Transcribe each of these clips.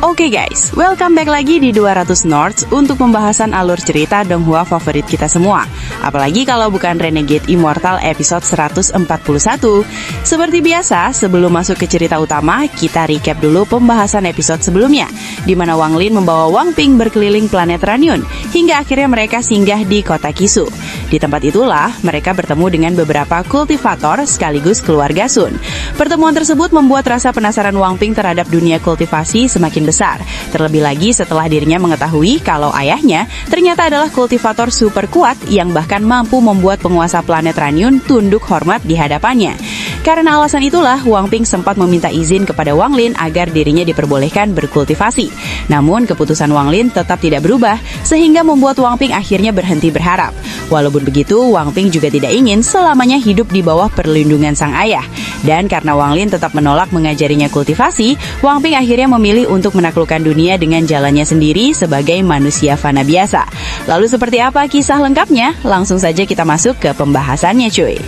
Oke guys, welcome back lagi di 200 North untuk pembahasan alur cerita Donghua favorit kita semua. Apalagi kalau bukan Renegade Immortal episode 141. Seperti biasa, sebelum masuk ke cerita utama, kita recap dulu pembahasan episode sebelumnya, di mana Wang Lin membawa Wang Ping berkeliling planet Ranyun, hingga akhirnya mereka singgah di kota Kisu. Di tempat itulah, mereka bertemu dengan beberapa kultivator sekaligus keluarga Sun. Pertemuan tersebut membuat rasa penasaran Wang Ping terhadap dunia kultivasi semakin besar. Terlebih lagi setelah dirinya mengetahui kalau ayahnya ternyata adalah kultivator super kuat yang bahkan mampu membuat penguasa planet Ranyun tunduk hormat di hadapannya. Karena alasan itulah, Wang Ping sempat meminta izin kepada Wang Lin agar dirinya diperbolehkan berkultivasi. Namun keputusan Wang Lin tetap tidak berubah, sehingga membuat Wang Ping akhirnya berhenti berharap. Walaupun begitu, Wang Ping juga tidak ingin selamanya hidup di bawah perlindungan sang ayah. Dan karena Wang Lin tetap menolak mengajarinya kultivasi, Wang Ping akhirnya memilih untuk menaklukkan dunia dengan jalannya sendiri sebagai manusia fana biasa. Lalu seperti apa kisah lengkapnya? Langsung saja kita masuk ke pembahasannya cuy.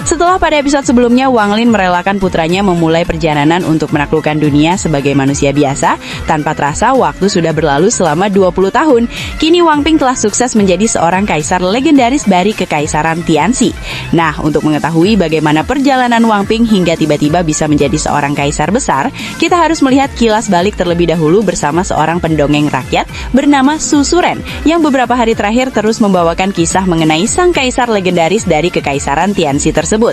Setelah pada episode sebelumnya Wang Lin merelakan putranya memulai perjalanan untuk menaklukkan dunia sebagai manusia biasa, tanpa terasa waktu sudah berlalu selama 20 tahun. Kini Wang Ping telah sukses menjadi seorang kaisar legendaris dari Kekaisaran Tianxi. Nah, untuk mengetahui bagaimana perjalanan Wang Ping hingga tiba-tiba bisa menjadi seorang kaisar besar, kita harus melihat kilas balik terlebih dahulu bersama seorang pendongeng rakyat bernama Su Suren, yang beberapa hari terakhir terus membawakan kisah mengenai sang kaisar legendaris dari Kekaisaran Tianxi tersebut.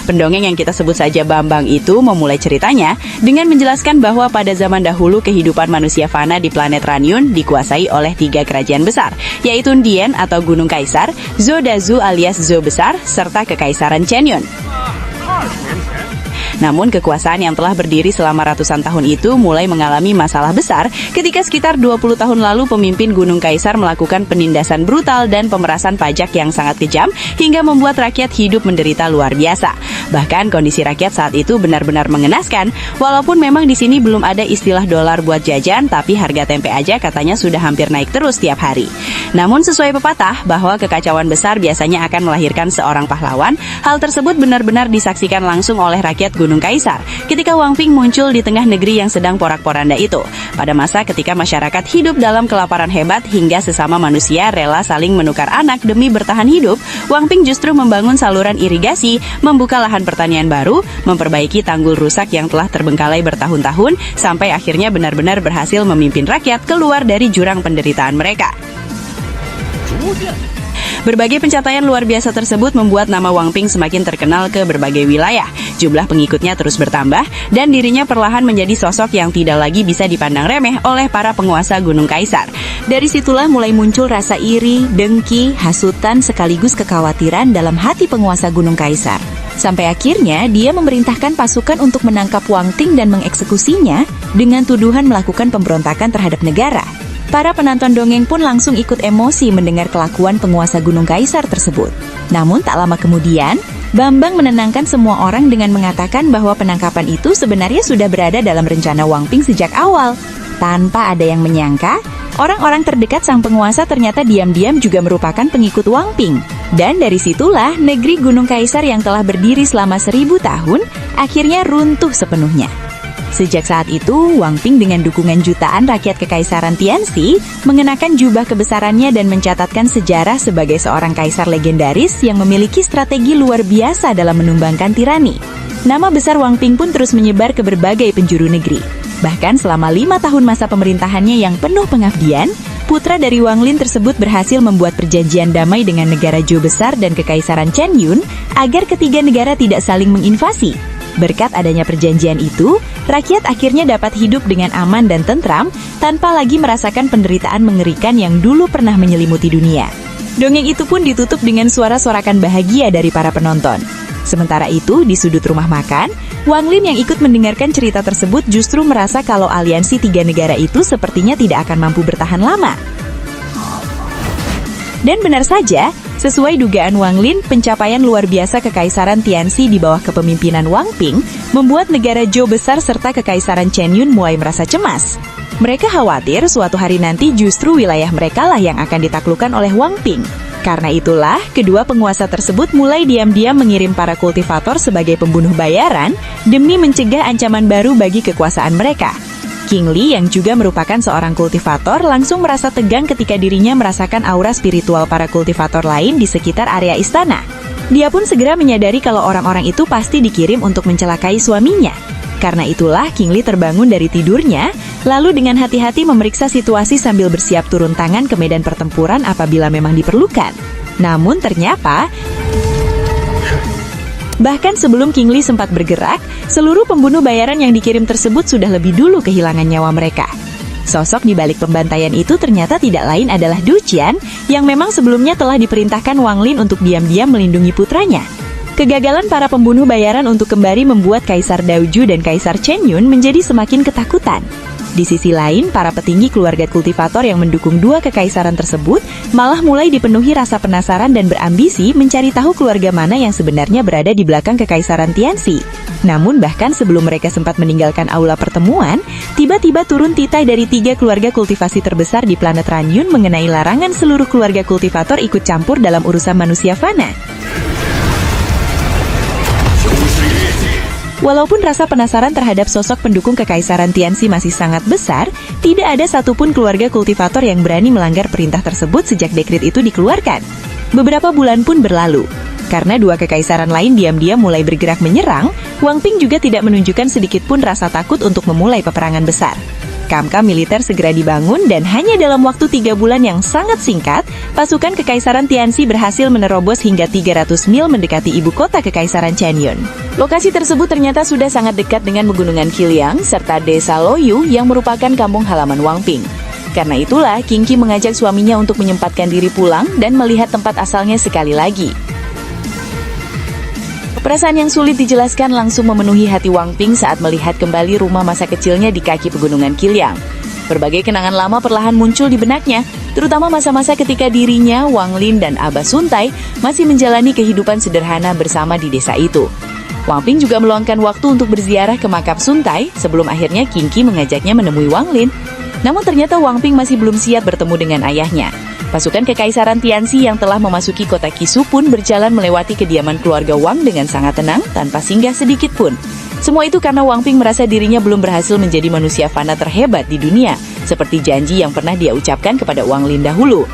Pendongeng yang kita sebut saja Bambang itu memulai ceritanya dengan menjelaskan bahwa pada zaman dahulu kehidupan manusia fana di planet Ranyun dikuasai oleh 3 kerajaan besar, yaitu Dian atau Gunung Kaisar, Zhou Dazu alias Zhou Besar, serta Kekaisaran Chenyun. Namun kekuasaan yang telah berdiri selama ratusan tahun itu mulai mengalami masalah besar ketika sekitar 20 tahun lalu pemimpin Gunung Kaisar melakukan penindasan brutal dan pemerasan pajak yang sangat kejam hingga membuat rakyat hidup menderita luar biasa. Bahkan kondisi rakyat saat itu benar-benar mengenaskan, walaupun memang di sini belum ada istilah dolar buat jajan, tapi harga tempe aja katanya sudah hampir naik terus tiap hari. Namun sesuai pepatah bahwa kekacauan besar biasanya akan melahirkan seorang pahlawan, hal tersebut benar-benar disaksikan langsung oleh rakyat Gunung Kaisar ketika Wang Ping muncul di tengah negeri yang sedang porak-poranda itu. Pada masa ketika masyarakat hidup dalam kelaparan hebat hingga sesama manusia rela saling menukar anak demi bertahan hidup, Wang Ping justru membangun saluran irigasi, membuka lahan pertanian baru, memperbaiki tanggul rusak yang telah terbengkalai bertahun-tahun, sampai akhirnya benar-benar berhasil memimpin rakyat keluar dari jurang penderitaan mereka. Berbagai pencapaian luar biasa tersebut membuat nama Wang Ping semakin terkenal ke berbagai wilayah. Jumlah pengikutnya terus bertambah dan dirinya perlahan menjadi sosok yang tidak lagi bisa dipandang remeh oleh para penguasa Gunung Kaisar. Dari situlah mulai muncul rasa iri, dengki, hasutan sekaligus kekhawatiran dalam hati penguasa Gunung Kaisar. Sampai akhirnya dia memerintahkan pasukan untuk menangkap Wang Ping dan mengeksekusinya dengan tuduhan melakukan pemberontakan terhadap negara. Para penonton dongeng pun langsung ikut emosi mendengar kelakuan penguasa Gunung Kaisar tersebut. Namun tak lama kemudian, Bambang menenangkan semua orang dengan mengatakan bahwa penangkapan itu sebenarnya sudah berada dalam rencana Wang Ping sejak awal. Tanpa ada yang menyangka, orang-orang terdekat sang penguasa ternyata diam-diam juga merupakan pengikut Wang Ping. Dan dari situlah negeri Gunung Kaisar yang telah berdiri selama 1000 tahun akhirnya runtuh sepenuhnya. Sejak saat itu, Wang Ping dengan dukungan jutaan rakyat Kekaisaran Tianxi mengenakan jubah kebesarannya dan mencatatkan sejarah sebagai seorang kaisar legendaris yang memiliki strategi luar biasa dalam menumbangkan tirani. Nama besar Wang Ping pun terus menyebar ke berbagai penjuru negeri. Bahkan selama 5 tahun masa pemerintahannya yang penuh pengabdian, putra dari Wang Lin tersebut berhasil membuat perjanjian damai dengan negara Zhou Besar dan Kekaisaran Chenyun agar ketiga negara tidak saling menginvasi. Berkat adanya perjanjian itu, rakyat akhirnya dapat hidup dengan aman dan tentram tanpa lagi merasakan penderitaan mengerikan yang dulu pernah menyelimuti dunia. Dongeng itu pun ditutup dengan suara-sorakan bahagia dari para penonton. Sementara itu, di sudut rumah makan, Wang Lin yang ikut mendengarkan cerita tersebut justru merasa kalau aliansi 3 negara itu sepertinya tidak akan mampu bertahan lama. Dan benar saja, sesuai dugaan Wang Lin, pencapaian luar biasa Kekaisaran Tianxi di bawah kepemimpinan Wang Ping membuat negara Zhou Besar serta Kekaisaran Chenyun mulai merasa cemas. Mereka khawatir suatu hari nanti justru wilayah mereka lah yang akan ditaklukkan oleh Wang Ping. Karena itulah, kedua penguasa tersebut mulai diam-diam mengirim para kultivator sebagai pembunuh bayaran demi mencegah ancaman baru bagi kekuasaan mereka. King Li yang juga merupakan seorang kultivator langsung merasa tegang ketika dirinya merasakan aura spiritual para kultivator lain di sekitar area istana. Dia pun segera menyadari kalau orang-orang itu pasti dikirim untuk mencelakai suaminya. Karena itulah King Li terbangun dari tidurnya, lalu dengan hati-hati memeriksa situasi sambil bersiap turun tangan ke medan pertempuran apabila memang diperlukan. Namun ternyata, bahkan sebelum King Li sempat bergerak, seluruh pembunuh bayaran yang dikirim tersebut sudah lebih dulu kehilangan nyawa mereka. Sosok di balik pembantaian itu ternyata tidak lain adalah Du Qian, yang memang sebelumnya telah diperintahkan Wang Lin untuk diam-diam melindungi putranya. Kegagalan para pembunuh bayaran untuk kembali membuat Kaisar Daoju dan Kaisar Chen Yun menjadi semakin ketakutan. Di sisi lain, para petinggi keluarga kultivator yang mendukung dua kekaisaran tersebut malah mulai dipenuhi rasa penasaran dan berambisi mencari tahu keluarga mana yang sebenarnya berada di belakang kekaisaran Tianxi. Namun bahkan sebelum mereka sempat meninggalkan aula pertemuan, tiba-tiba turun titah dari 3 keluarga kultivasi terbesar di planet Ranyun mengenai larangan seluruh keluarga kultivator ikut campur dalam urusan manusia fana. Walaupun rasa penasaran terhadap sosok pendukung kekaisaran Tianxi masih sangat besar, tidak ada satupun keluarga kultivator yang berani melanggar perintah tersebut sejak dekret itu dikeluarkan. Beberapa bulan pun berlalu. Karena dua kekaisaran lain diam-diam mulai bergerak menyerang, Wang Ping juga tidak menunjukkan sedikit pun rasa takut untuk memulai peperangan besar. Kamp-kamp militer segera dibangun dan hanya dalam waktu 3 bulan yang sangat singkat, pasukan kekaisaran Tianxi berhasil menerobos hingga 300 mil mendekati ibu kota kekaisaran Chen Yun. Lokasi tersebut ternyata sudah sangat dekat dengan pegunungan Qiliang serta desa Loyu yang merupakan kampung halaman Wang Ping. Karena itulah, King Qi mengajak suaminya untuk menyempatkan diri pulang dan melihat tempat asalnya sekali lagi. Perasaan yang sulit dijelaskan langsung memenuhi hati Wang Ping saat melihat kembali rumah masa kecilnya di kaki pegunungan Qiliang. Berbagai kenangan lama perlahan muncul di benaknya, terutama masa-masa ketika dirinya, Wang Lin, dan Abah Suntai masih menjalani kehidupan sederhana bersama di desa itu. Wang Ping juga meluangkan waktu untuk berziarah ke makam Suntai sebelum akhirnya King Qi mengajaknya menemui Wang Lin. Namun ternyata Wang Ping masih belum siap bertemu dengan ayahnya. Pasukan kekaisaran Tianxi yang telah memasuki kota Kisu pun berjalan melewati kediaman keluarga Wang dengan sangat tenang tanpa singgah sedikit pun. Semua itu karena Wang Ping merasa dirinya belum berhasil menjadi manusia fana terhebat di dunia, seperti janji yang pernah dia ucapkan kepada Wang Lin dahulu.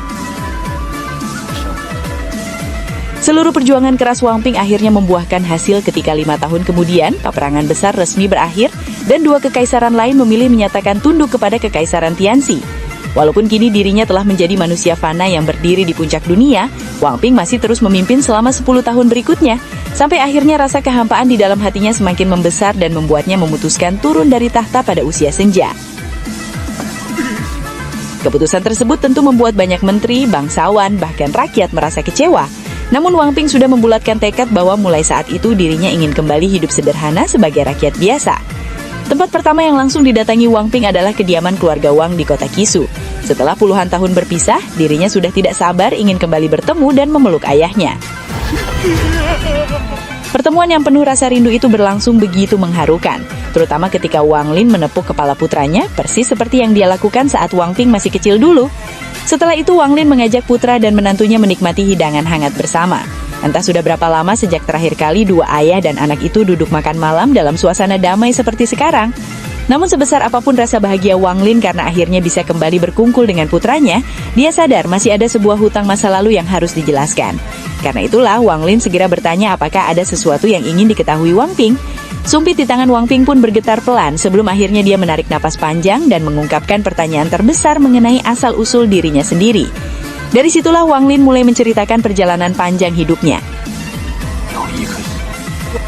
Seluruh perjuangan keras Wang Ping akhirnya membuahkan hasil ketika 5 tahun kemudian, peperangan besar resmi berakhir dan dua kekaisaran lain memilih menyatakan tunduk kepada kekaisaran Tianxi. Walaupun kini dirinya telah menjadi manusia fana yang berdiri di puncak dunia, Wang Ping masih terus memimpin selama 10 tahun berikutnya, sampai akhirnya rasa kehampaan di dalam hatinya semakin membesar dan membuatnya memutuskan turun dari tahta pada usia senja. Keputusan tersebut tentu membuat banyak menteri, bangsawan, bahkan rakyat merasa kecewa. Namun Wang Ping sudah membulatkan tekad bahwa mulai saat itu dirinya ingin kembali hidup sederhana sebagai rakyat biasa. Tempat pertama yang langsung didatangi Wang Ping adalah kediaman keluarga Wang di kota Kisu. Setelah puluhan tahun berpisah, dirinya sudah tidak sabar ingin kembali bertemu dan memeluk ayahnya. Pertemuan yang penuh rasa rindu itu berlangsung begitu mengharukan, terutama ketika Wang Lin menepuk kepala putranya, persis seperti yang dia lakukan saat Wang Ping masih kecil dulu. Setelah itu Wang Lin mengajak putra dan menantunya menikmati hidangan hangat bersama. Entah sudah berapa lama sejak terakhir kali dua ayah dan anak itu duduk makan malam dalam suasana damai seperti sekarang. Namun sebesar apapun rasa bahagia Wang Lin karena akhirnya bisa kembali berkumpul dengan putranya, dia sadar masih ada sebuah hutang masa lalu yang harus dijelaskan. Karena itulah Wang Lin segera bertanya apakah ada sesuatu yang ingin diketahui Wang Ping. Sumpit di tangan Wang Ping pun bergetar pelan sebelum akhirnya dia menarik napas panjang dan mengungkapkan pertanyaan terbesar mengenai asal-usul dirinya sendiri. Dari situlah Wang Lin mulai menceritakan perjalanan panjang hidupnya.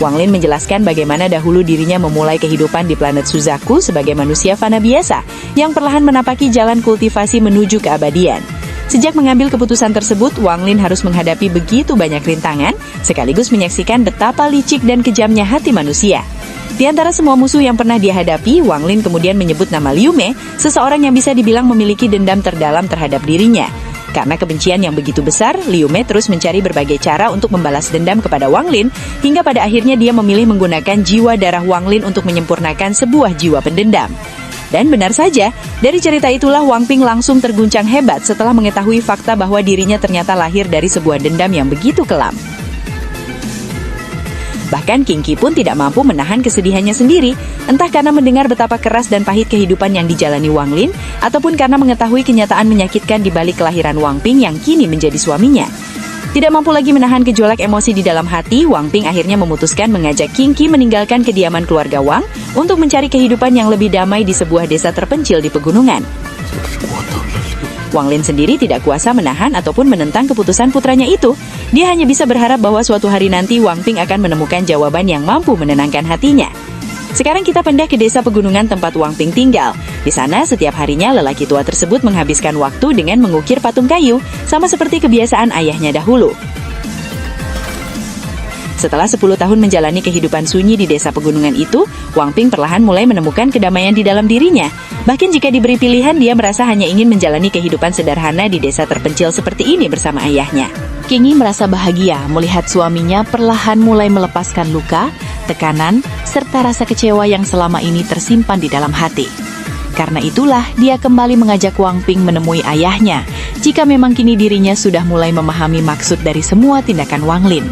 Wang Lin menjelaskan bagaimana dahulu dirinya memulai kehidupan di planet Suzaku sebagai manusia fana biasa yang perlahan menapaki jalan kultivasi menuju keabadian. Sejak mengambil keputusan tersebut, Wang Lin harus menghadapi begitu banyak rintangan, sekaligus menyaksikan betapa licik dan kejamnya hati manusia. Di antara semua musuh yang pernah dia hadapi, Wang Lin kemudian menyebut nama Liu Mei, seseorang yang bisa dibilang memiliki dendam terdalam terhadap dirinya. Karena kebencian yang begitu besar, Liu Mei terus mencari berbagai cara untuk membalas dendam kepada Wang Lin, hingga pada akhirnya dia memilih menggunakan jiwa darah Wang Lin untuk menyempurnakan sebuah jiwa pendendam. Dan benar saja, dari cerita itulah Wang Ping langsung terguncang hebat setelah mengetahui fakta bahwa dirinya ternyata lahir dari sebuah dendam yang begitu kelam. Bahkan King Qi pun tidak mampu menahan kesedihannya sendiri, entah karena mendengar betapa keras dan pahit kehidupan yang dijalani Wang Lin, ataupun karena mengetahui kenyataan menyakitkan di balik kelahiran Wang Ping yang kini menjadi suaminya. Tidak mampu lagi menahan gejolak emosi di dalam hati, Wang Ping akhirnya memutuskan mengajak King Qi meninggalkan kediaman keluarga Wang untuk mencari kehidupan yang lebih damai di sebuah desa terpencil di pegunungan. Wang Lin sendiri tidak kuasa menahan ataupun menentang keputusan putranya itu. Dia hanya bisa berharap bahwa suatu hari nanti Wang Ping akan menemukan jawaban yang mampu menenangkan hatinya. Sekarang kita pindah ke desa pegunungan tempat Wang Ping tinggal. Di sana setiap harinya lelaki tua tersebut menghabiskan waktu dengan mengukir patung kayu, sama seperti kebiasaan ayahnya dahulu. Setelah 10 tahun menjalani kehidupan sunyi di desa pegunungan itu, Wang Ping perlahan mulai menemukan kedamaian di dalam dirinya. Bahkan jika diberi pilihan, dia merasa hanya ingin menjalani kehidupan sederhana di desa terpencil seperti ini bersama ayahnya. King Qi merasa bahagia melihat suaminya perlahan mulai melepaskan luka, tekanan, serta rasa kecewa yang selama ini tersimpan di dalam hati. Karena itulah, dia kembali mengajak Wang Ping menemui ayahnya, jika memang kini dirinya sudah mulai memahami maksud dari semua tindakan Wang Lin.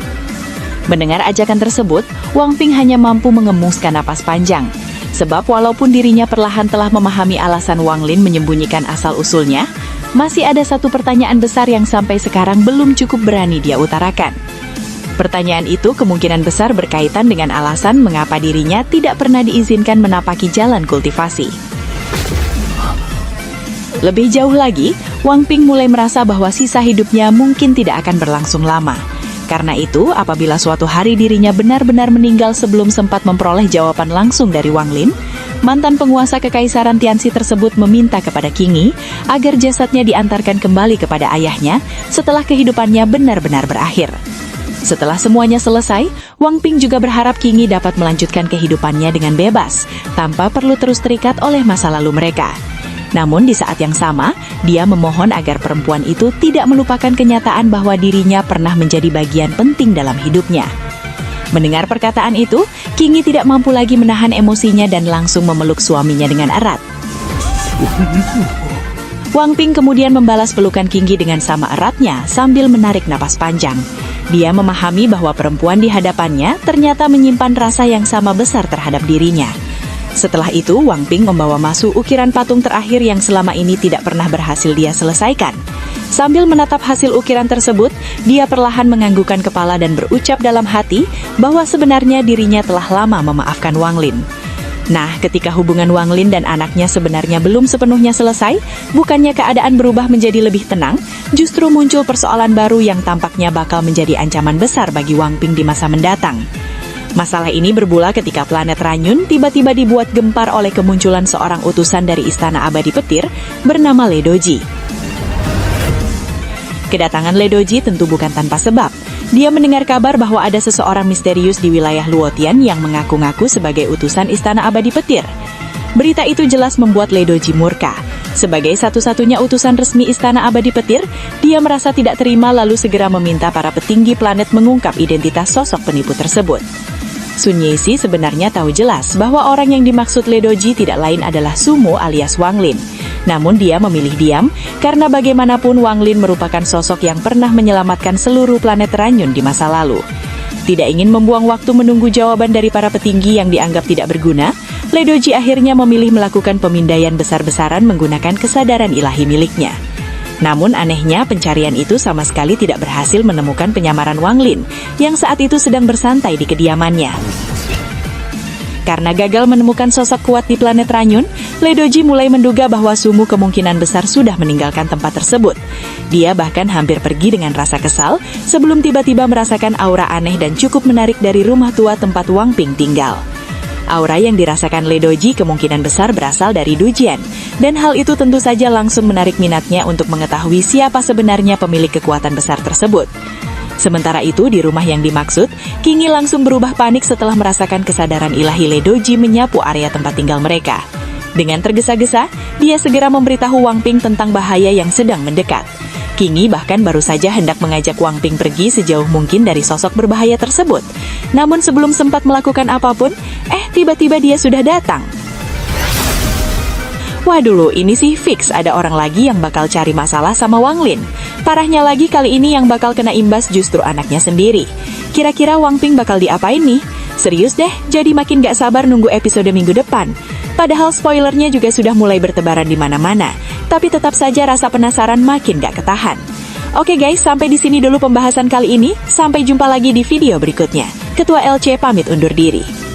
Mendengar ajakan tersebut, Wang Ping hanya mampu mengemuskan napas panjang. Sebab walaupun dirinya perlahan telah memahami alasan Wang Lin menyembunyikan asal-usulnya, masih ada satu pertanyaan besar yang sampai sekarang belum cukup berani dia utarakan. Pertanyaan itu kemungkinan besar berkaitan dengan alasan mengapa dirinya tidak pernah diizinkan menapaki jalan kultivasi. Lebih jauh lagi, Wang Ping mulai merasa bahwa sisa hidupnya mungkin tidak akan berlangsung lama. Karena itu, apabila suatu hari dirinya benar-benar meninggal sebelum sempat memperoleh jawaban langsung dari Wang Lin, mantan penguasa kekaisaran Tianxi tersebut meminta kepada King Qi agar jasadnya diantarkan kembali kepada ayahnya setelah kehidupannya benar-benar berakhir. Setelah semuanya selesai, Wang Ping juga berharap King Qi dapat melanjutkan kehidupannya dengan bebas, tanpa perlu terus terikat oleh masa lalu mereka. Namun di saat yang sama, dia memohon agar perempuan itu tidak melupakan kenyataan bahwa dirinya pernah menjadi bagian penting dalam hidupnya. Mendengar perkataan itu, King Qi tidak mampu lagi menahan emosinya dan langsung memeluk suaminya dengan erat. Wang Ping kemudian membalas pelukan King Qi dengan sama eratnya sambil menarik napas panjang. Dia memahami bahwa perempuan di hadapannya ternyata menyimpan rasa yang sama besar terhadap dirinya. Setelah itu, Wang Ping membawa masuk ukiran patung terakhir yang selama ini tidak pernah berhasil dia selesaikan. Sambil menatap hasil ukiran tersebut, dia perlahan menganggukkan kepala dan berucap dalam hati bahwa sebenarnya dirinya telah lama memaafkan Wang Lin. Nah, ketika hubungan Wang Lin dan anaknya sebenarnya belum sepenuhnya selesai, bukannya keadaan berubah menjadi lebih tenang, justru muncul persoalan baru yang tampaknya bakal menjadi ancaman besar bagi Wang Ping di masa mendatang. Masalah ini bermula ketika planet Ranyun tiba-tiba dibuat gempar oleh kemunculan seorang utusan dari Istana Abadi Petir bernama Le Doji. Kedatangan Le Doji tentu bukan tanpa sebab. Dia mendengar kabar bahwa ada seseorang misterius di wilayah Luotian yang mengaku-ngaku sebagai utusan Istana Abadi Petir. Berita itu jelas membuat Le Doji murka. Sebagai satu-satunya utusan resmi Istana Abadi Petir, dia merasa tidak terima lalu segera meminta para petinggi planet mengungkap identitas sosok penipu tersebut. Sun Yixi sebenarnya tahu jelas bahwa orang yang dimaksud Le Doji tidak lain adalah Sumo alias Wang Lin. Namun dia memilih diam karena bagaimanapun Wang Lin merupakan sosok yang pernah menyelamatkan seluruh planet Ranyun di masa lalu. Tidak ingin membuang waktu menunggu jawaban dari para petinggi yang dianggap tidak berguna, Le Doji akhirnya memilih melakukan pemindaian besar-besaran menggunakan kesadaran ilahi miliknya. Namun anehnya pencarian itu sama sekali tidak berhasil menemukan penyamaran Wang Lin yang saat itu sedang bersantai di kediamannya. Karena gagal menemukan sosok kuat di planet Ranyun, Le Doji mulai menduga bahwa Sumo kemungkinan besar sudah meninggalkan tempat tersebut. Dia bahkan hampir pergi dengan rasa kesal sebelum tiba-tiba merasakan aura aneh dan cukup menarik dari rumah tua tempat Wang Ping tinggal. Aura yang dirasakan Le Doji kemungkinan besar berasal dari Dujian, dan hal itu tentu saja langsung menarik minatnya untuk mengetahui siapa sebenarnya pemilik kekuatan besar tersebut. Sementara itu, di rumah yang dimaksud, King Qi langsung berubah panik setelah merasakan kesadaran ilahi Le Doji menyapu area tempat tinggal mereka. Dengan tergesa-gesa, dia segera memberitahu Wang Ping tentang bahaya yang sedang mendekat. King Qi bahkan baru saja hendak mengajak Wang Ping pergi sejauh mungkin dari sosok berbahaya tersebut. Namun sebelum sempat melakukan apapun, tiba-tiba dia sudah datang. Wah dulu, ini sih fix ada orang lagi yang bakal cari masalah sama Wang Lin. Parahnya lagi kali ini yang bakal kena imbas justru anaknya sendiri. Kira-kira Wang Ping bakal diapain nih? Serius deh, jadi makin gak sabar nunggu episode minggu depan. Padahal spoilernya juga sudah mulai bertebaran di mana-mana. Tapi tetap saja rasa penasaran makin gak ketahan. Oke guys, sampai di sini dulu pembahasan kali ini. Sampai jumpa lagi di video berikutnya. Ketua LC pamit undur diri.